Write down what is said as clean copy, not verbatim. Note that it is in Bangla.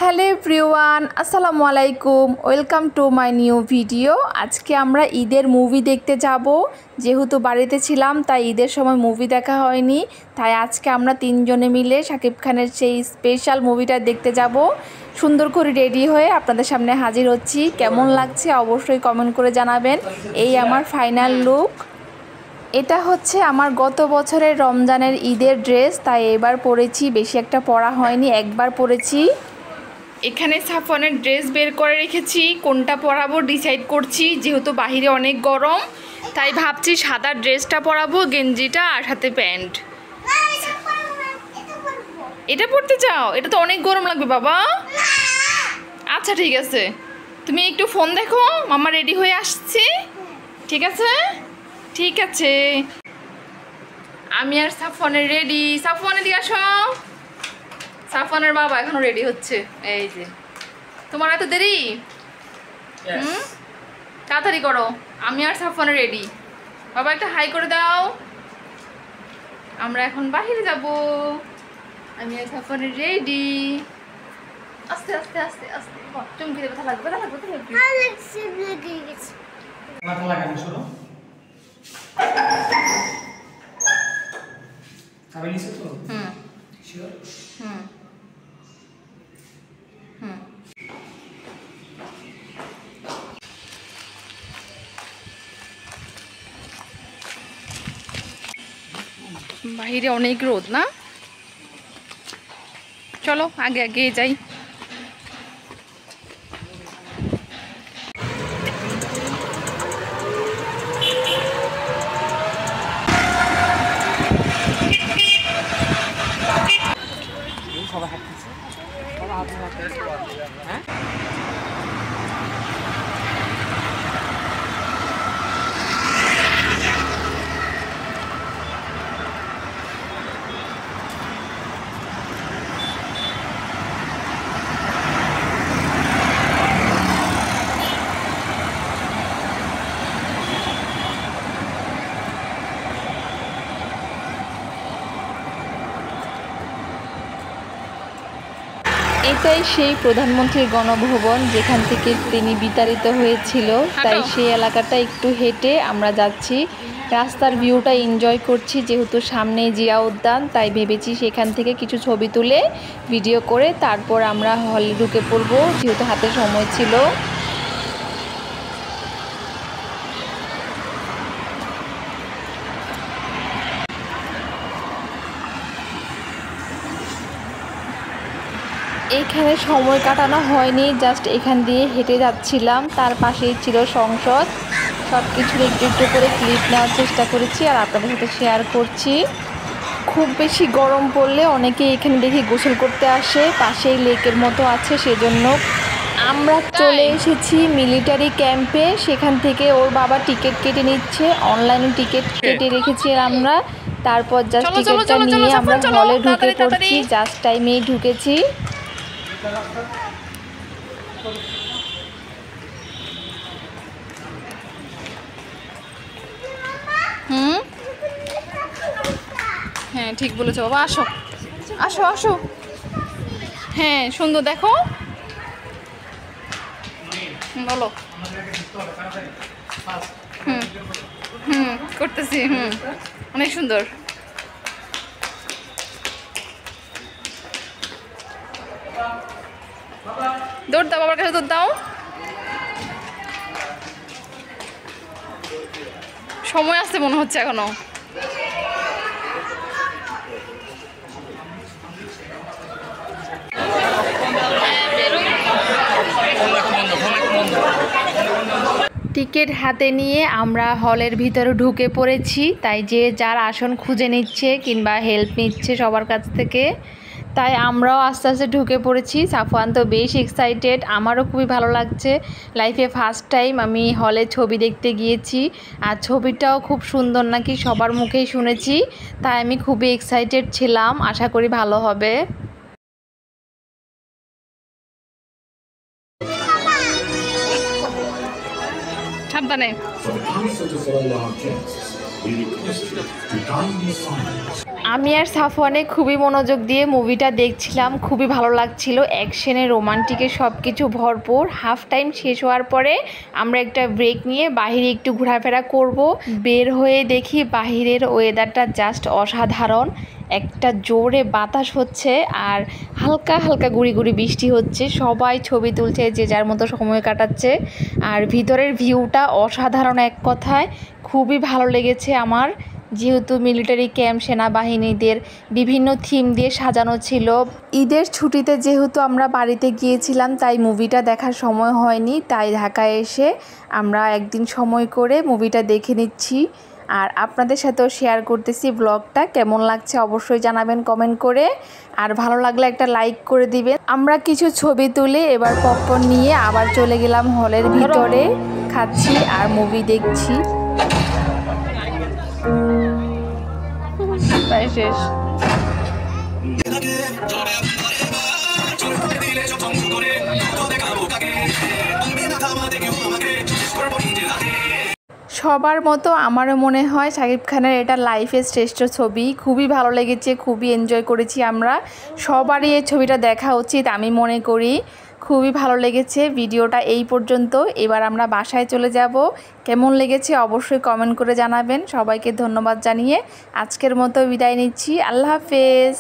হ্যালো এভরিওয়ান, আসসালামু আলাইকুম। Welcome to my new video. আজকে আমরা ঈদের মুভি দেখতে যাব। যেহেতু বাড়িতে ছিলাম তাই ঈদের সময় মুভি দেখা হয়নি, তাই আজকে আমরা তিনজনে মিলে শাকিব খানের সেই স্পেশাল মুভিটা দেখতে যাব। সুন্দর করে রেডি হয়ে আপনাদের সামনে হাজির হচ্ছি। কেমন লাগছে অবশ্যই কমেন্ট করে জানাবেন। এই আমার ফাইনাল লুক। এটা হচ্ছে আমার গত বছরের রমজানের ঈদের ড্রেস, তাই এবার পরেছি। বেশি একটা পরা হয়নি, একবার পরেছি। এখানে সাফওয়ানের ড্রেস বের করে রেখেছি, কোনটা পরাবো ডিসাইড করছি। যেহেতু বাহিরে অনেক গরম তাই ভাবছি সাদা ড্রেসটা পরাবো, গেঞ্জিটা আর সাথে প্যান্ট। এটা পরতে চাও? এটা তো অনেক গরম লাগবে বাবা। আচ্ছা ঠিক আছে, তুমি একটু ফোন দেখো, মামা রেডি হয়ে আসছি। ঠিক আছে ঠিক আছে, আমি আর সাফওয়ানের রেডি। সাফওয়ানের দিকে আসো। সাফওয়ানের বাবা এখনো রেডি হচ্ছে। এই যে তোমার এত দেরি? তাড়াতাড়ি করো। আমি আর সাফওয়ানের রেডি। বাবা একটা হাই করে দাও। আমরা এখন বাহিরে যাব। আমি আর সাফওয়ানের রেডি। আস্তে আস্তে আস্তে আস্তে চমকে দেবে। লাগবে লাগবে তো লাগবে। মাথা লাগানো শুরু খাবে নিছো তো? শিওর? বাহিরে অনেক রোদ না? চলো আগে আগে যাই। এটাই সেই প্রধানমন্ত্রীর গণভবন যেখান থেকে তিনি বিতাড়িত হয়েছিল। তাই সেই এলাকাটা একটু হেঁটে আমরা যাচ্ছি। রাস্তার ভিউটা এনজয় করছি। যেহেতু সামনে জিয়া উদ্যান, তাই ভেবেছি সেখান থেকে কিছু ছবি তুলে ভিডিও করে তারপর আমরা হলে ঢুকে পড়বো, যেহেতু হাতে সময় ছিল। এইখানে সময় কাটানো হয়নি, জাস্ট এখান দিয়ে হেঁটে যাচ্ছিলাম। তার পাশেই ছিল সংসদ। সব কিছুর একটু একটু করে ক্লিপ নেওয়ার চেষ্টা করেছি আর আপনাদের সাথে শেয়ার করছি। খুব বেশি গরম পড়লে অনেকে এখানে দেখি গোসল করতে আসে, পাশেই লেকের মতো আছে, সেজন্য আমরা চলে এসেছি মিলিটারি ক্যাম্পে। সেখান থেকে ওর বাবা টিকিট কেটে নিচ্ছে, অনলাইনে টিকিট কেটে রেখেছি আমরা। তারপর জাস্ট টিকিটটা নিয়ে আমরা হলে ঢুকে পড়ছি। জাস্ট টাইমেই ঢুকেছি। হ্যাঁ ঠিক বলেছো বাবা, আসো আসো আসো। হ্যাঁ সুন্দর, দেখো বলো। করতেছি। অনেক সুন্দর। দৌড় দাও, বাবার কাছে দৌড় দাও। সময় আসছে মনে হচ্ছে এখনো। টিকিট হাতে নিয়ে আমরা হলের ভিতরে ঢুকে পড়েছি। তাই যে যার আসন খুঁজে নিচ্ছে কিংবা হেল্প নিচ্ছে সবার কাছ থেকে। তাই আমরাও আস্তে আস্তে ঢুকে পড়েছি। সাফওয়ান তো বেশ এক্সাইটেড, আমারও খুবই ভালো লাগছে। লাইফে ফার্স্ট টাইম আমি হলে ছবি দেখতে গিয়েছি, আর ছবিটাও খুব সুন্দর নাকি সবার মুখেই শুনেছি। তাই আমি খুবই এক্সাইটেড ছিলাম, আশা করি ভালো হবে। সাবধানে। আমি আর সাফওয়ানে খুবই মনোযোগ দিয়ে মুভিটা দেখছিলাম, খুবই ভালো লাগছিল। অ্যাকশনে রোমান্টিকে সব কিছু ভরপুর। হাফ টাইম শেষ হওয়ার পরে আমরা একটা ব্রেক নিয়ে বাহিরে একটু ঘোরাফেরা করব। বের হয়ে দেখি বাহিরের ওয়েদারটা জাস্ট অসাধারণ। একটা জোরে বাতাস হচ্ছে আর হালকা হালকা গুড়ি গুড়ি বৃষ্টি হচ্ছে। সবাই ছবি তুলছে, যে যার মতো সময় কাটাচ্ছে। আর ভিতরের ভিউটা অসাধারণ, এক কথায় খুবই ভালো লেগেছে আমার। যেহেতু মিলিটারি ক্যাম্প, সেনাবাহিনীদের বিভিন্ন থিম দিয়ে সাজানো ছিল। ঈদের ছুটিতে যেহেতু আমরা বাড়িতে গিয়েছিলাম, তাই মুভিটা দেখার সময় হয়নি। তাই ঢাকায় এসে আমরা একদিন সময় করে মুভিটা দেখে নিচ্ছি আর আপনাদের সাথেও শেয়ার করতেছি। ব্লগটা কেমন লাগছে অবশ্যই জানাবেন কমেন্ট করে, আর ভালো লাগলে একটা লাইক করে দিবেন। আমরা কিছু ছবি তুলে এবার পপকর্ন নিয়ে আবার চলে গেলাম হলের ভিতরে, খাচ্ছি আর মুভি দেখছি। শেষ। সবার মতো আমারও মনে হয় শাকিব খানের এটা লাইফের শ্রেষ্ঠ ছবি। খুবই ভালো লেগেছে, খুবই এনজয় করেছি আমরা। সবারই এই ছবিটা দেখা উচিত আমি মনে করি। খুবই ভালো লেগেছে। ভিডিওটা এই পর্যন্ত। এবার আমরা বাসায় চলে যাব। কেমন লেগেছে অবশ্যই কমেন্ট করে জানাবেন। সবাইকে ধন্যবাদ জানিয়ে আজকের মতো বিদায় নিচ্ছি। আল্লাহ হাফেজ।